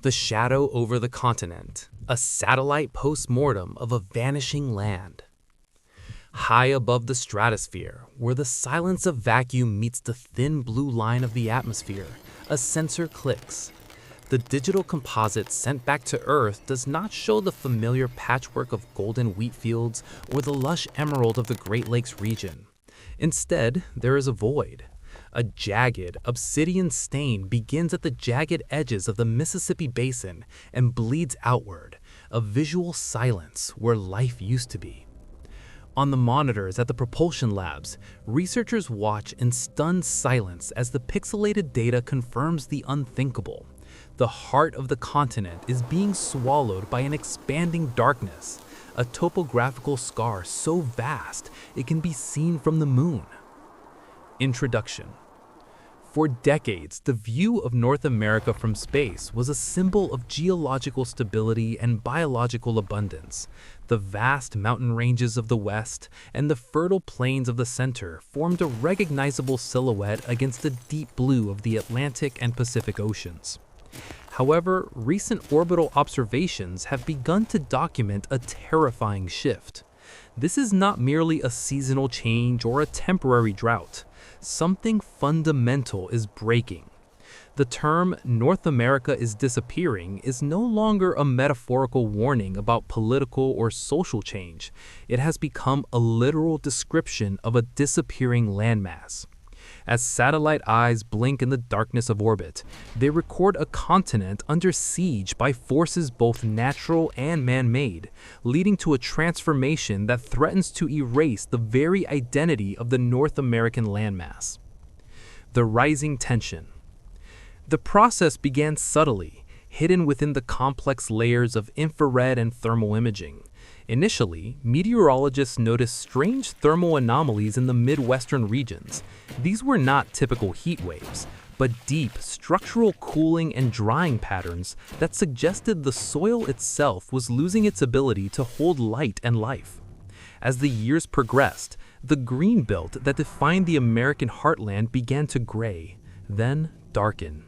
The shadow over the continent, a satellite post-mortem of a vanishing land. High above the stratosphere, where the silence of vacuum meets the thin blue line of the atmosphere, a sensor clicks. The digital composite sent back to Earth does not show the familiar patchwork of golden wheat fields or the lush emerald of the Great Lakes region. Instead, there is a void. A jagged, obsidian stain begins at the jagged edges of the Mississippi Basin and bleeds outward, a visual silence where life used to be. On the monitors at the propulsion labs, researchers watch in stunned silence as the pixelated data confirms the unthinkable. The heart of the continent is being swallowed by an expanding darkness, a topographical scar so vast it can be seen from the moon. Introduction. For decades, the view of North America from space was a symbol of geological stability and biological abundance. The vast mountain ranges of the west and the fertile plains of the center formed a recognizable silhouette against the deep blue of the Atlantic and Pacific Oceans. However, recent orbital observations have begun to document a terrifying shift. This is not merely a seasonal change or a temporary drought. Something fundamental is breaking. The term "North America is disappearing" is no longer a metaphorical warning about political or social change. It has become a literal description of a disappearing landmass. As satellite eyes blink in the darkness of orbit, they record a continent under siege by forces both natural and man-made, leading to a transformation that threatens to erase the very identity of the North American landmass. The rising tension. The process began subtly, hidden within the complex layers of infrared and thermal imaging. Initially, meteorologists noticed strange thermal anomalies in the Midwestern regions. These were not typical heat waves, but deep structural cooling and drying patterns that suggested the soil itself was losing its ability to hold light and life. As the years progressed, the green belt that defined the American heartland began to gray, then darken.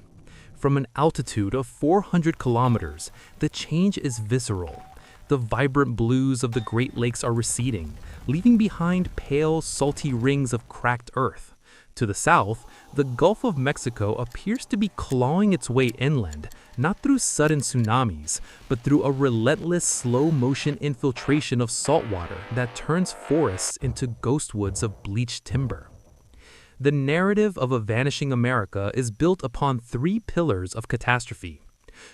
From an altitude of 400 kilometers, the change is visceral. The vibrant blues of the Great Lakes are receding, leaving behind pale, salty rings of cracked earth. To the south, the Gulf of Mexico appears to be clawing its way inland, not through sudden tsunamis, but through a relentless, slow-motion infiltration of saltwater that turns forests into ghost woods of bleached timber. The narrative of a vanishing America is built upon three pillars of catastrophe.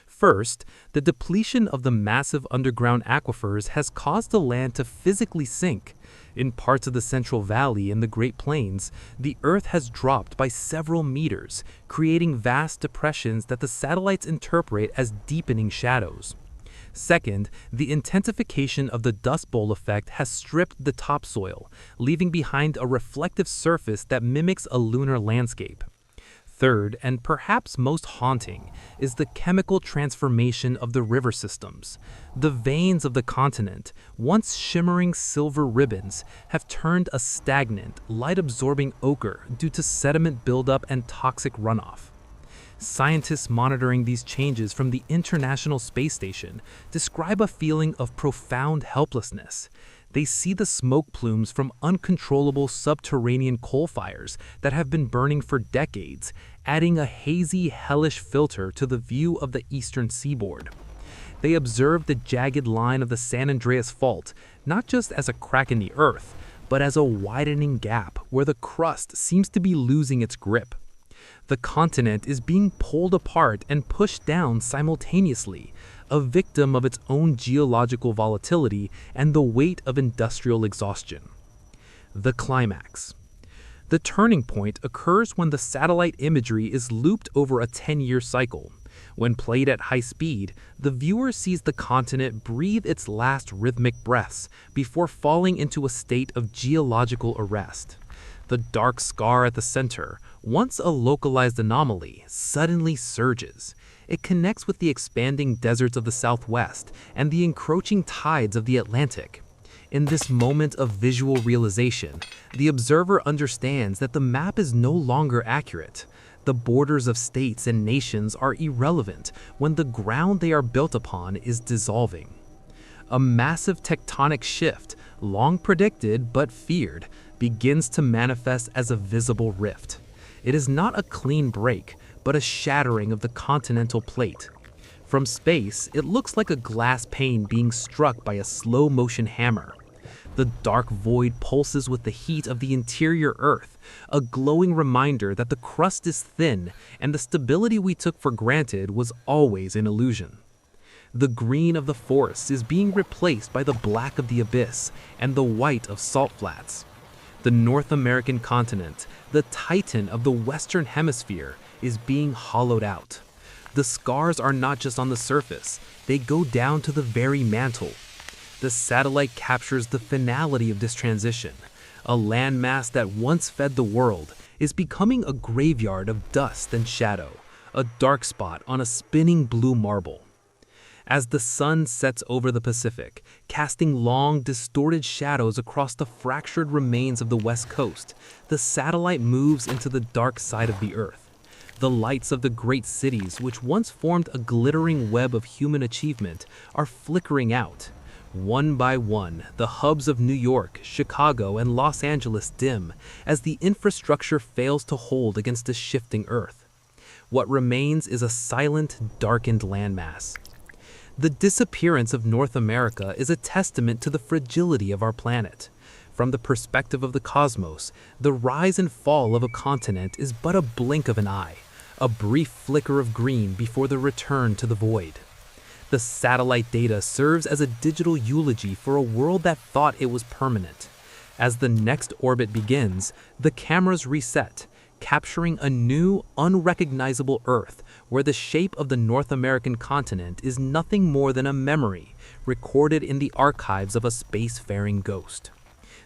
First, the depletion of the massive underground aquifers has caused the land to physically sink. In parts of the Central Valley and the Great Plains, the earth has dropped by several meters, creating vast depressions that the satellites interpret as deepening shadows. Second, the intensification of the Dust Bowl effect has stripped the topsoil, leaving behind a reflective surface that mimics a lunar landscape. Third, and perhaps most haunting, is the chemical transformation of the river systems. The veins of the continent, once shimmering silver ribbons, have turned a stagnant, light-absorbing ochre due to sediment buildup and toxic runoff. Scientists monitoring these changes from the International Space Station describe a feeling of profound helplessness. They see the smoke plumes from uncontrollable subterranean coal fires that have been burning for decades, adding a hazy, hellish filter to the view of the eastern seaboard. They observe the jagged line of the San Andreas Fault, not just as a crack in the earth, but as a widening gap where the crust seems to be losing its grip. The continent is being pulled apart and pushed down simultaneously, a victim of its own geological volatility and the weight of industrial exhaustion. The climax. The turning point occurs when the satellite imagery is looped over a 10-year cycle. When played at high speed, the viewer sees the continent breathe its last rhythmic breaths before falling into a state of geological arrest. The dark scar at the center, once a localized anomaly, suddenly surges. It connects with the expanding deserts of the Southwest and the encroaching tides of the Atlantic. In this moment of visual realization, the observer understands that the map is no longer accurate. The borders of states and nations are irrelevant when the ground they are built upon is dissolving. A massive tectonic shift, long predicted but feared, begins to manifest as a visible rift. It is not a clean break, but a shattering of the continental plate. From space, it looks like a glass pane being struck by a slow-motion hammer. The dark void pulses with the heat of the interior Earth, a glowing reminder that the crust is thin and the stability we took for granted was always an illusion. The green of the forests is being replaced by the black of the abyss and the white of salt flats. The North American continent, the titan of the Western Hemisphere, is being hollowed out. The scars are not just on the surface, they go down to the very mantle. The satellite captures the finality of this transition. A landmass that once fed the world is becoming a graveyard of dust and shadow, a dark spot on a spinning blue marble. As the sun sets over the Pacific, casting long, distorted shadows across the fractured remains of the West Coast, the satellite moves into the dark side of the Earth. The lights of the great cities, which once formed a glittering web of human achievement, are flickering out. One by one, the hubs of New York, Chicago, and Los Angeles dim as the infrastructure fails to hold against the shifting Earth. What remains is a silent, darkened landmass. The disappearance of North America is a testament to the fragility of our planet. From the perspective of the cosmos, the rise and fall of a continent is but a blink of an eye, a brief flicker of green before the return to the void. The satellite data serves as a digital eulogy for a world that thought it was permanent. As the next orbit begins, the cameras reset, capturing a new, unrecognizable Earth where the shape of the North American continent is nothing more than a memory recorded in the archives of a spacefaring ghost.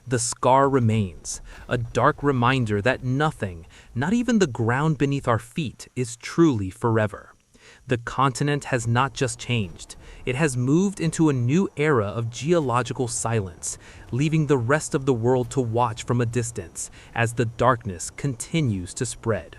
The scar remains, a dark reminder that nothing, not even the ground beneath our feet, is truly forever. The continent has not just changed, it has moved into a new era of geological silence, leaving the rest of the world to watch from a distance as the darkness continues to spread.